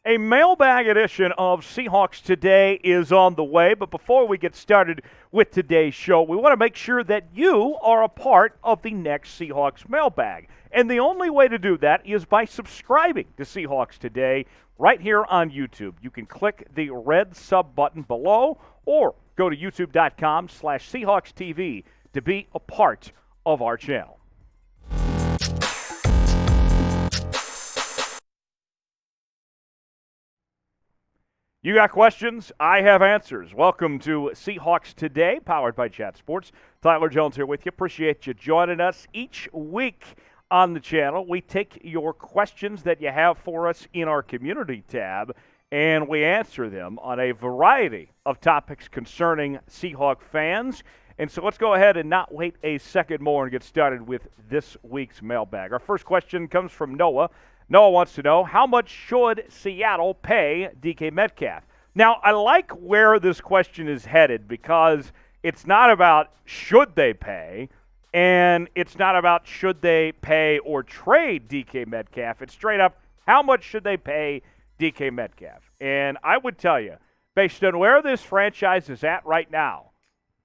A mailbag edition of Seahawks Today is on the way, but before we get started with today's show, we want to make sure that you are a part of the next Seahawks mailbag. And the only way to do that is by subscribing to Seahawks Today right here on YouTube. You can click the red sub button below or go to youtube.com/Seahawks TV to be a part of our channel. You got questions? I have answers. Welcome to Seahawks Today, powered by Chat Sports. Tyler Jones here with you. Appreciate you joining us each week on the channel. We take your questions that you have for us in our community tab, and we answer them on a variety of topics concerning Seahawk fans. And so let's go ahead and not wait a second more and get started with this week's mailbag. Our first question comes from Noah. Noah wants to know, how much should Seattle pay DK Metcalf? Now, I like where this question is headed because it's not about should they pay, and it's not about should they pay or trade DK Metcalf. It's straight up, how much should they pay DK Metcalf? And I would tell you, based on where this franchise is at right now,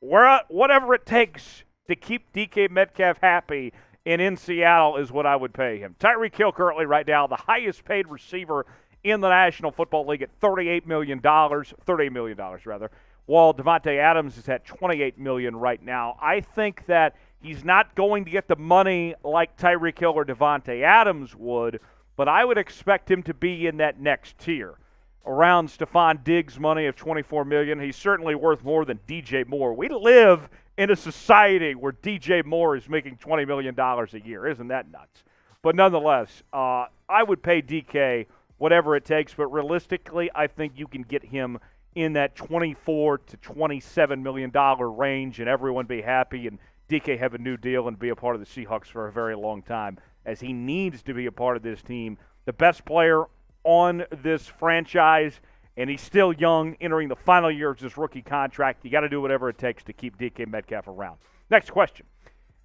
whatever it takes to keep DK Metcalf happy and in Seattle is what I would pay him. Tyreek Hill currently right now, the highest paid receiver in the National Football League at $38 million, while Davante Adams is at $28 million right now. I think that he's not going to get the money like Tyreek Hill or Davante Adams would, but I would expect him to be in that next tier. Around Stephon Diggs' money of $24 million, he's certainly worth more than DJ Moore. We live in a society where DJ Moore is making $20 million a year. Isn't that nuts? But nonetheless, I would pay DK whatever it takes, but realistically, I think you can get him in that $24 to $27 million range and everyone be happy and DK have a new deal and be a part of the Seahawks for a very long time, as he needs to be a part of this team. The best player on this franchise, and he's still young, entering the final year of his rookie contract. You got to do whatever it takes to keep DK Metcalf around. Next question.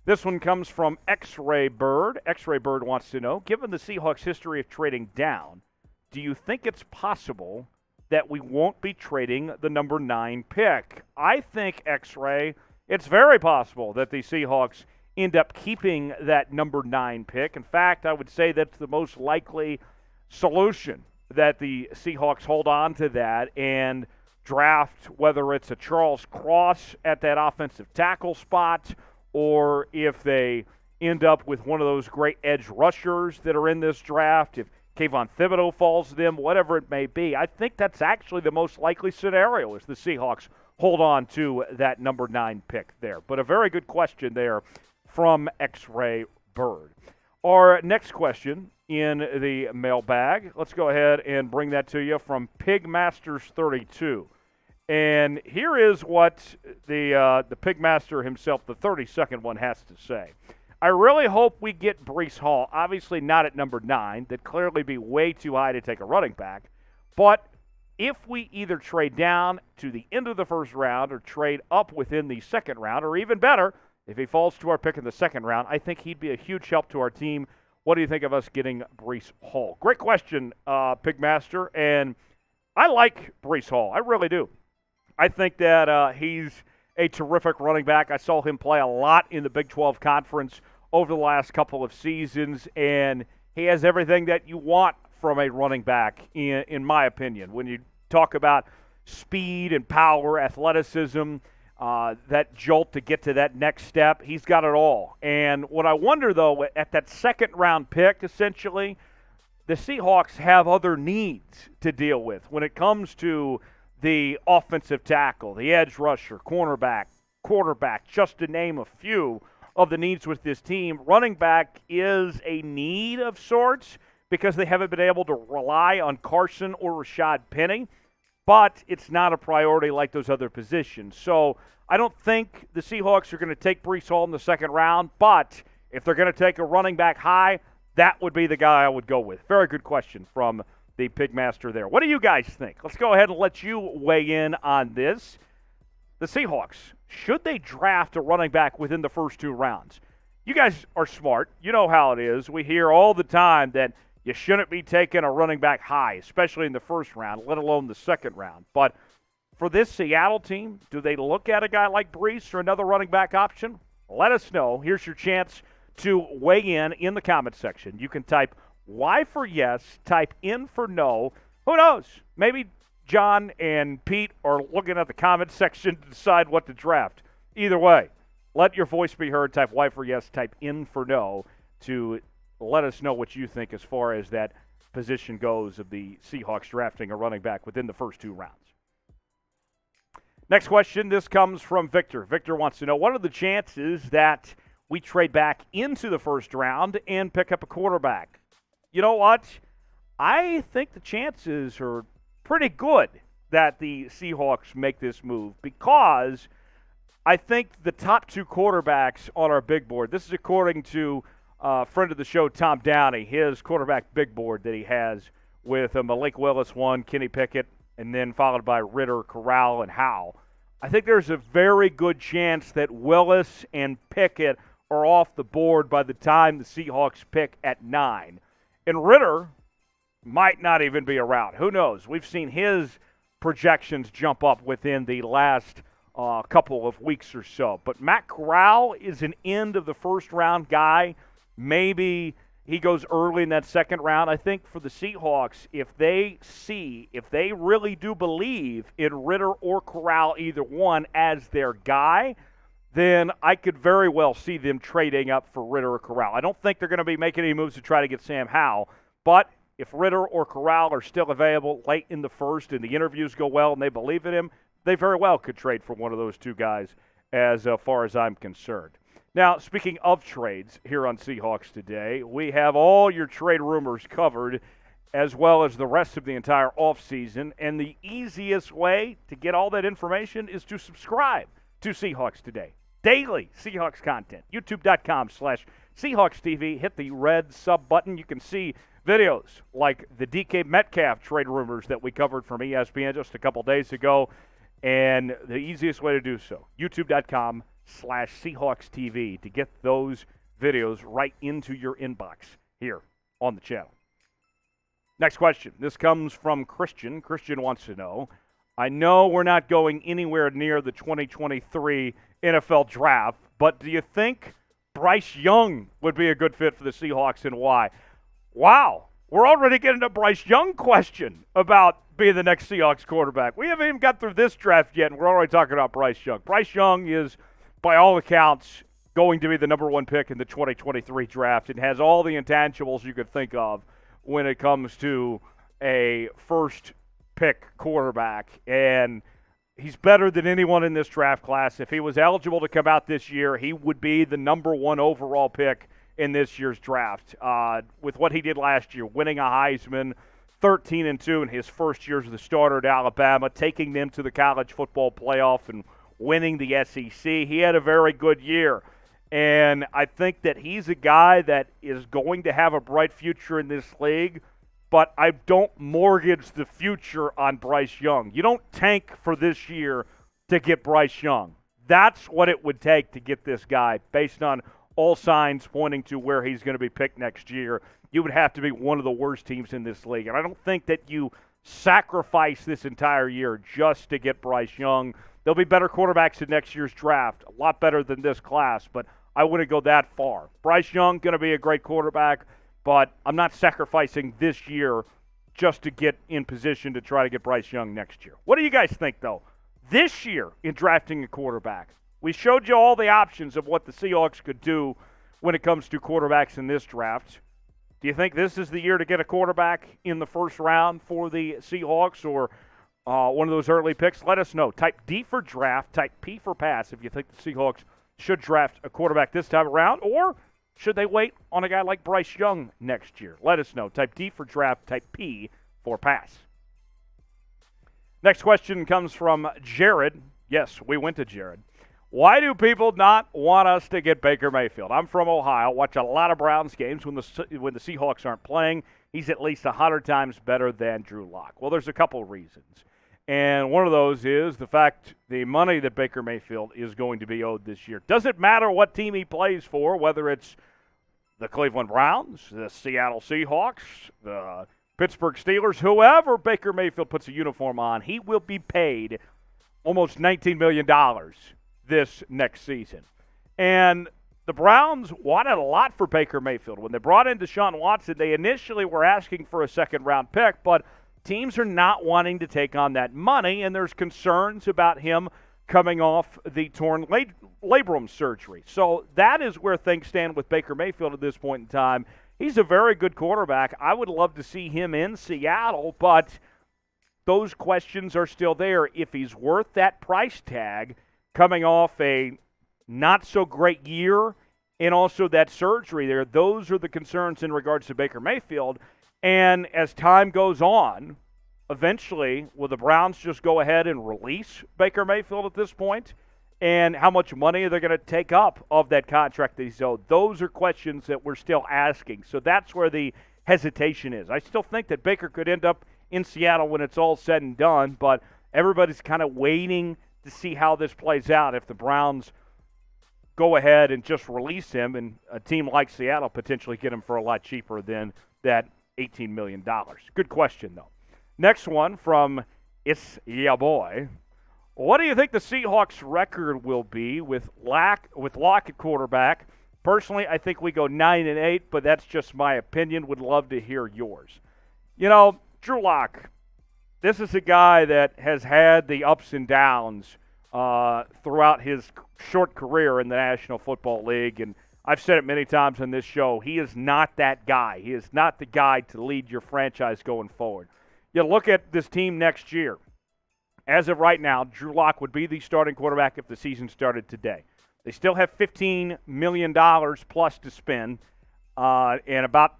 This one comes from X-Ray Bird. X-Ray Bird wants to know, given the Seahawks' history of trading down, do you think it's possible that we won't be trading the number 9 pick? I think, X-Ray, it's very possible that the Seahawks end up keeping that number 9 pick. In fact, I would say that's the most likely solution, that the Seahawks hold on to that and draft, whether it's a Charles Cross at that offensive tackle spot, or if they end up with one of those great edge rushers that are in this draft, if Kayvon Thibodeau falls to them, whatever it may be. I think that's actually the most likely scenario, is the Seahawks hold on to that number 9 pick there. But a very good question there from X-Ray Bird. Our next question in the mailbag, let's go ahead and bring that to you from Pigmasters32. And here is what the Pigmaster himself, the 32nd one, has to say. I really hope we get Breece Hall, obviously not at number 9. That'd clearly be way too high to take a running back. But if we either trade down to the end of the first round or trade up within the second round, or even better, if he falls to our pick in the second round, I think he'd be a huge help to our team. What do you think of us getting Breece Hall? Great question, Pigmaster, and I like Breece Hall. I really do. I think that he's a terrific running back. I saw him play a lot in the Big 12 Conference over the last couple of seasons, and he has everything that you want from a running back, in my opinion. When you talk about speed and power, athleticism, that jolt to get to that next step, he's got it all. And what I wonder, though, at that second-round pick, essentially, the Seahawks have other needs to deal with when it comes to the offensive tackle, the edge rusher, cornerback, quarterback, just to name a few of the needs with this team. Running back is a need of sorts because they haven't been able to rely on Carson or Rashad Penny, but it's not a priority like those other positions. So I don't think the Seahawks are going to take Breece Hall in the second round, but if they're going to take a running back high, that would be the guy I would go with. Very good question from the Pigmaster there. What do you guys think? Let's go ahead and let you weigh in on this. The Seahawks, should they draft a running back within the first 2 rounds? You guys are smart. You know how it is. We hear all the time that you shouldn't be taking a running back high, especially in the first round, let alone the second round. But for this Seattle team, do they look at a guy like Breece or another running back option? Let us know. Here's your chance to weigh in the comment section. You can type Y for yes, type in for no. Who knows? Maybe John and Pete are looking at the comment section to decide what to draft. Either way, let your voice be heard. Type Y for yes, type in for no to let us know what you think as far as that position goes of the Seahawks drafting a running back within the first 2 rounds. Next question, this comes from Victor. Victor wants to know, what are the chances that we trade back into the first round and pick up a quarterback? You know what? I think the chances are pretty good that the Seahawks make this move because I think the top 2 quarterbacks on our big board, this is according to a friend of the show, Tom Downey, his quarterback big board that he has with Malik Willis 1, Kenny Pickett, and then followed by Ritter, Corral, and Howe. I think there's a very good chance that Willis and Pickett are off the board by the time the Seahawks pick at 9. And Ritter might not even be around. Who knows? We've seen his projections jump up within the last couple of weeks or so. But Matt Corral is an end of the first round guy. Maybe he goes early in that second round. I think for the Seahawks, if they really do believe in Ritter or Corral, either one, as their guy, then I could very well see them trading up for Ritter or Corral. I don't think they're going to be making any moves to try to get Sam Howell, but if Ritter or Corral are still available late in the first and the interviews go well and they believe in him, they very well could trade for one of those 2 guys as far as I'm concerned. Now, speaking of trades here on Seahawks Today, we have all your trade rumors covered as well as the rest of the entire offseason. And the easiest way to get all that information is to subscribe to Seahawks Today. Daily Seahawks content. YouTube.com/Seahawks TV. Hit the red sub button. You can see videos like the DK Metcalf trade rumors that we covered from ESPN just a couple days ago. And the easiest way to do so, YouTube.com/Seahawks TV to get those videos right into your inbox here on the channel. Next question. This comes from Christian. Christian wants to know, I know we're not going anywhere near the 2023 NFL draft, but do you think Bryce Young would be a good fit for the Seahawks and why? Wow. We're already getting a Bryce Young question about being the next Seahawks quarterback. We haven't even got through this draft yet, and we're already talking about Bryce Young. Bryce Young is, by all accounts, going to be the number 1 pick in the 2023 draft and has all the intangibles you could think of when it comes to a first-pick quarterback. And he's better than anyone in this draft class. If he was eligible to come out this year, he would be the number 1 overall pick in this year's draft. With what he did last year, winning a Heisman, 13-2 in his first year as the starter at Alabama, taking them to the college football playoff and winning the SEC. He had a very good year. And I think that he's a guy that is going to have a bright future in this league, but I don't mortgage the future on Bryce Young. You don't tank for this year to get Bryce Young. That's what it would take to get this guy based on all signs pointing to where he's going to be picked next year. You would have to be one of the worst teams in this league. And I don't think that you sacrifice this entire year just to get Bryce Young. There'll be better quarterbacks in next year's draft, a lot better than this class, but I wouldn't go that far. Bryce Young, going to be a great quarterback, but I'm not sacrificing this year just to get in position to try to get Bryce Young next year. What do you guys think, though? This year in drafting a quarterback, we showed you all the options of what the Seahawks could do when it comes to quarterbacks in this draft. Do you think this is the year to get a quarterback in the first round for the Seahawks or one of those early picks? Let us know. Type D for draft, type P for pass if you think the Seahawks should draft a quarterback this time around, or should they wait on a guy like Bryce Young next year? Let us know. Type D for draft, type P for pass. Next question comes from Jared. Yes, we went to Jared. Why do people not want us to get Baker Mayfield? I'm from Ohio. Watch a lot of Browns games when the Seahawks aren't playing. He's at least 100 times better than Drew Lock. Well, there's a couple of reasons. And one of those is the fact the money that Baker Mayfield is going to be owed this year. Doesn't matter what team he plays for, whether it's the Cleveland Browns, the Seattle Seahawks, the Pittsburgh Steelers, whoever Baker Mayfield puts a uniform on, he will be paid almost $19 million this next season. And the Browns wanted a lot for Baker Mayfield. When they brought in Deshaun Watson, they initially were asking for a second-round pick, but teams are not wanting to take on that money, and there's concerns about him coming off the torn labrum surgery. So that is where things stand with Baker Mayfield at this point in time. He's a very good quarterback. I would love to see him in Seattle, but those questions are still there. If he's worth that price tag coming off a not-so-great year and also that surgery there, those are the concerns in regards to Baker Mayfield. And as time goes on, eventually, will the Browns just go ahead and release Baker Mayfield at this point? And how much money are they going to take up of that contract that he's owed? Those are questions that we're still asking. So that's where the hesitation is. I still think that Baker could end up in Seattle when it's all said and done, but everybody's kind of waiting to see how this plays out if the Browns go ahead and just release him and a team like Seattle potentially get him for a lot cheaper than that $18 million. Good question, though. Next one from It's Ya Boy. What do you think the Seahawks' record will be with Locke at quarterback? Personally, I think we go 9-8, but that's just my opinion. Would love to hear yours. You know, Drew Lock, this is a guy that has had the ups and downs throughout his short career in the National Football League, and I've said it many times on this show, he is not that guy. He is not the guy to lead your franchise going forward. You look at this team next year. As of right now, Drew Lock would be the starting quarterback if the season started today. They still have $15 million plus to spend, and about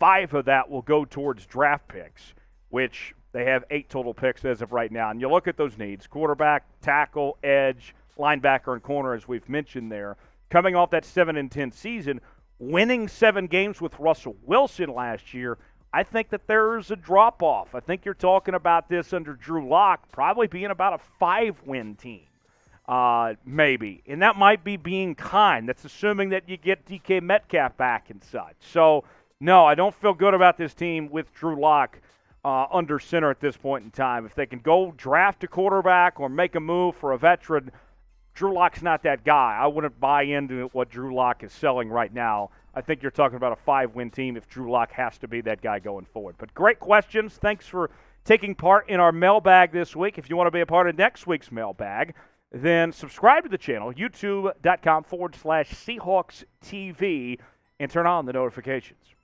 5 of that will go towards draft picks, which they have 8 total picks as of right now. And you look at those needs, quarterback, tackle, edge, linebacker, and corner, as we've mentioned there. Coming off that 7-10 season, winning 7 games with Russell Wilson last year, I think that there's a drop-off. I think you're talking about this under Drew Lock probably being about a 5-win team, maybe. And that might be being kind. That's assuming that you get DK Metcalf back and such. So, no, I don't feel good about this team with Drew Lock under center at this point in time. If they can go draft a quarterback or make a move for a veteran, Drew Lock's not that guy. I wouldn't buy into what Drew Lock is selling right now. I think you're talking about a 5-win team if Drew Lock has to be that guy going forward. But great questions. Thanks for taking part in our mailbag this week. If you want to be a part of next week's mailbag, then subscribe to the channel, youtube.com/Seahawks TV, and turn on the notifications.